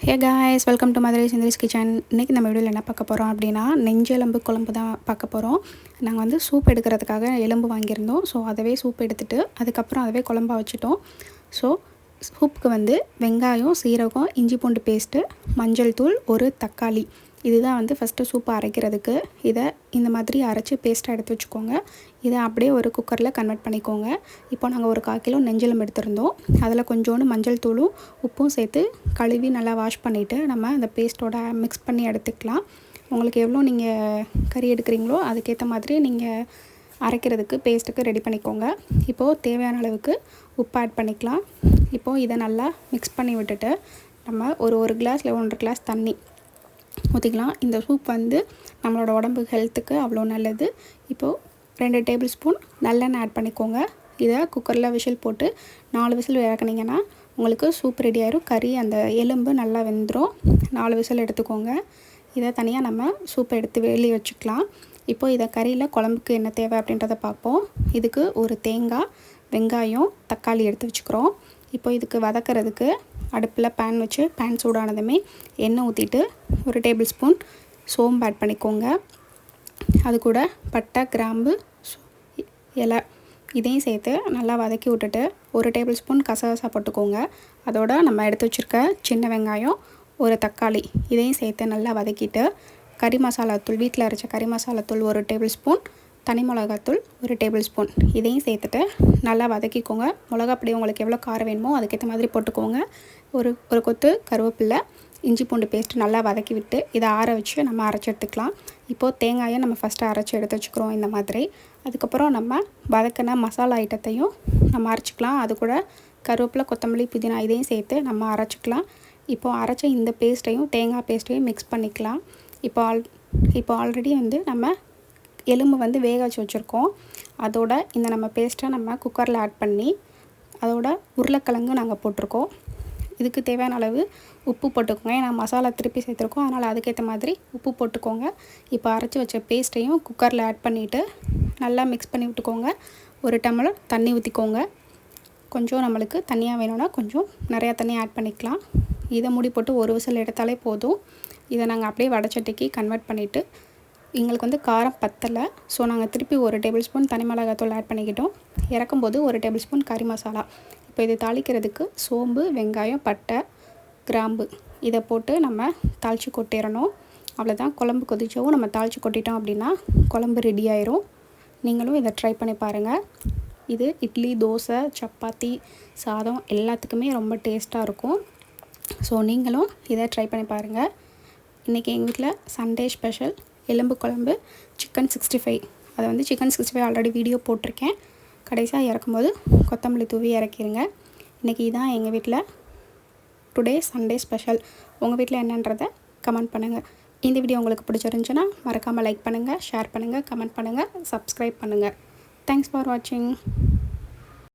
Hey guys, welcome to Madurai Senthil's kitchen. இன்றைக்கி நம்ம வீடியோவில் என்ன பார்க்க போகிறோம் அப்படின்னா, நெஞ்செலும்பு குழம்பு தான் பார்க்க போகிறோம். நாங்கள் வந்து சூப் எடுக்கிறதுக்காக எலும்பு வாங்கியிருந்தோம். ஸோ அதவே சூப் எடுத்துகிட்டு அதுக்கப்புறம் அதவே குழம்பா வச்சுட்டோம். ஸோ சூப்புக்கு வந்து வெங்காயம், சீரகம், இஞ்சி பூண்டு பேஸ்ட்டு, மஞ்சள் தூள், ஒரு தக்காளி, இதுதான் வந்து ஃபஸ்ட்டு சூப்பை அரைக்கிறதுக்கு. இதை இந்த மாதிரி அரைச்சி பேஸ்ட்டாக எடுத்து வச்சுக்கோங்க. இதை அப்படியே ஒரு குக்கரில் கன்வெர்ட் பண்ணிக்கோங்க. இப்போ நாங்கள் ஒரு 1/4 கிலோ நெஞ்செலும்பு எடுத்திருந்தோம். அதில் கொஞ்சோண்டு மஞ்சள் தூளும் உப்பும் சேர்த்து கழுவி நல்லா வாஷ் பண்ணிவிட்டு நம்ம அந்த பேஸ்ட்டோட மிக்ஸ் பண்ணி எடுத்துக்கலாம். உங்களுக்கு எவ்வளோ நீங்கள் கறி எடுக்கிறீங்களோ அதுக்கேற்ற மாதிரி நீங்கள் அரைக்கிறதுக்கு பேஸ்ட்டுக்கு ரெடி பண்ணிக்கோங்க. இப்போது தேவையான அளவுக்கு உப்பு ஆட் பண்ணிக்கலாம். இப்போது இதை நல்லா மிக்ஸ் பண்ணி விட்டுட்டு நம்ம ஒரு கிளாஸ் இல்லை 1.5 கிளாஸ் தண்ணி ஊற்றிக்கலாம். இந்த சூப் வந்து நம்மளோட உடம்பு ஹெல்த்துக்கு அவ்வளோ நல்லது. இப்போது 2 டேபிள் ஸ்பூன் நல்லெண்ணெய் ஆட் பண்ணிக்கோங்க. இதை குக்கரில் விசில் போட்டு 4 விசில் இறக்குனீங்கன்னா உங்களுக்கு சூப் ரெடி ஆயிரும். கறி அந்த எலும்பு நல்லா வெந்துடும். 4 விசில் எடுத்துக்கோங்க. இதை தனியாக நம்ம சூப்பை எடுத்து வெளியே வச்சுக்கலாம். இப்போது இதை கறியில் குழம்புக்கு என்ன தேவை அப்படின்றத பார்ப்போம். இதுக்கு ஒரு தேங்காய், வெங்காயம், தக்காளி எடுத்து வச்சுக்கிறோம். இப்போ இதுக்கு வதக்கிறதுக்கு அடுப்பில் பேன் வச்சு பேன் சூடானதுமே எண்ணெய் ஊற்றிட்டு 1 டேபிள் ஸ்பூன் சோம்பு ஆட் பண்ணிக்கோங்க. அது கூட பட்டை, கிராம்பு, இலை இதையும் சேர்த்து நல்லா வதக்கி விட்டுட்டு 1 டேபிள் ஸ்பூன் கசகசா போட்டுக்கோங்க. அதோட நம்ம எடுத்து வச்சுருக்க சின்ன வெங்காயம், ஒரு தக்காளி இதையும் சேர்த்து நல்லா வதக்கிட்டு கறி மசாலாத்தூள், வீட்டில் அரைச்ச கறி மசாலாத்தூள் 1 டேபிள் ஸ்பூன், தனி மிளகாத்தூள் 1 டேபிள் ஸ்பூன் இதையும் சேர்த்துட்டு நல்லா வதக்கிக்கோங்க. மிளகாப்பொடி உங்களுக்கு எவ்வளோ காரம் வேணுமோ அதுக்கேற்ற மாதிரி போட்டுக்கோங்க. ஒரு கொத்து கருவேப்பிலை, இஞ்சி பூண்டு பேஸ்ட்டு நல்லா வதக்கி விட்டு இதை ஆற வச்சு நம்ம அரைச்சி எடுத்துக்கலாம். இப்போது தேங்காயை நம்ம ஃபஸ்ட்டு அரைச்சி எடுத்து வச்சுக்கிறோம் இந்த மாதிரி. அதுக்கப்புறம் நம்ம வதக்கின மசாலா ஐட்டத்தையும் நம்ம அரைச்சிக்கலாம். அது கூட கருவேப்பிலை, கொத்தமல்லி, புதினா இதையும் சேர்த்து நம்ம அரைச்சிக்கலாம். இப்போது அரைச்ச இந்த பேஸ்ட்டையும் தேங்காய் பேஸ்ட்டையும் மிக்ஸ் பண்ணிக்கலாம். இப்போ ஆல்ரெடி வந்து நம்ம எலும்பு வந்து வேக வச்சு வச்சுருக்கோம். அதோட இந்த நம்ம பேஸ்ட்டை நம்ம குக்கரில் ஆட் பண்ணி அதோட உருளைக்கிழங்கு நாங்கள் போட்டிருக்கோம். இதுக்கு தேவையான அளவு உப்பு போட்டுக்கோங்க. ஏன்னா மசாலா திருப்பி சேர்த்துருக்கோம், அதனால் அதுக்கேற்ற மாதிரி உப்பு போட்டுக்கோங்க. இப்போ அரைச்சி வச்ச பேஸ்ட்டையும் குக்கரில் ஆட் பண்ணிவிட்டு நல்லா மிக்ஸ் பண்ணி விட்டுக்கோங்க. 1 டம்ளர் தண்ணி ஊற்றிக்கோங்க. கொஞ்சம் நம்மளுக்கு தண்ணியாக வேணும்னா கொஞ்சம் நிறையா தண்ணி ஆட் பண்ணிக்கலாம். இதை மூடி போட்டு 1 விசில் எடுத்தாலே போதும். இதை நாங்கள் அப்படியே வடைச்சட்டிக்கு கன்வெர்ட் பண்ணிவிட்டு எங்களுக்கு வந்து காரம் பத்தலை. ஸோ நாங்கள் திருப்பி 1 டேபிள் ஸ்பூன் தனி மிளகாத்தூள் ஆட் பண்ணிக்கிட்டோம். இறக்கும்போது 1 டேபிள் ஸ்பூன் கறி மசாலா. இப்போ இது தாளிக்கிறதுக்கு சோம்பு, வெங்காயம், பட்டை, கிராம்பு இதை போட்டு நம்ம தாளித்து கொட்டிடணும். அவ்வளோதான். குழம்பு கொதிச்சவும் நம்ம தாளித்து கொட்டிட்டோம் அப்படின்னா குழம்பு ரெடி ஆயிரும். நீங்களும் இதை ட்ரை பண்ணி பாருங்கள். இது இட்லி, தோசை, சப்பாத்தி, சாதம் எல்லாத்துக்குமே ரொம்ப டேஸ்ட்டாக இருக்கும். ஸோ நீங்களும் இதை ட்ரை பண்ணி பாருங்கள். இன்றைக்கி எங்கள் வீட்டில் சண்டே ஸ்பெஷல் எலும்பு குழம்பு, சிக்கன் 65. அதை வந்து சிக்கன் 65 ஆல்ரெடி வீடியோ போட்டிருக்கேன். கடைசியாக இறக்கும்போது கொத்தமல்லி தூவி இறக்கிடுங்க. இன்றைக்கி தான் எங்கள் வீட்டில் டுடே சண்டே ஸ்பெஷல். உங்கள் வீட்டில் என்னன்றதை கமெண்ட் பண்ணுங்கள். இந்த வீடியோ உங்களுக்கு பிடிச்சிருந்துச்சுன்னா மறக்காமல் லைக் பண்ணுங்கள், ஷேர் பண்ணுங்கள், கமெண்ட் பண்ணுங்கள், சப்ஸ்கிரைப் பண்ணுங்கள். தேங்க்ஸ் ஃபார் வாட்சிங்.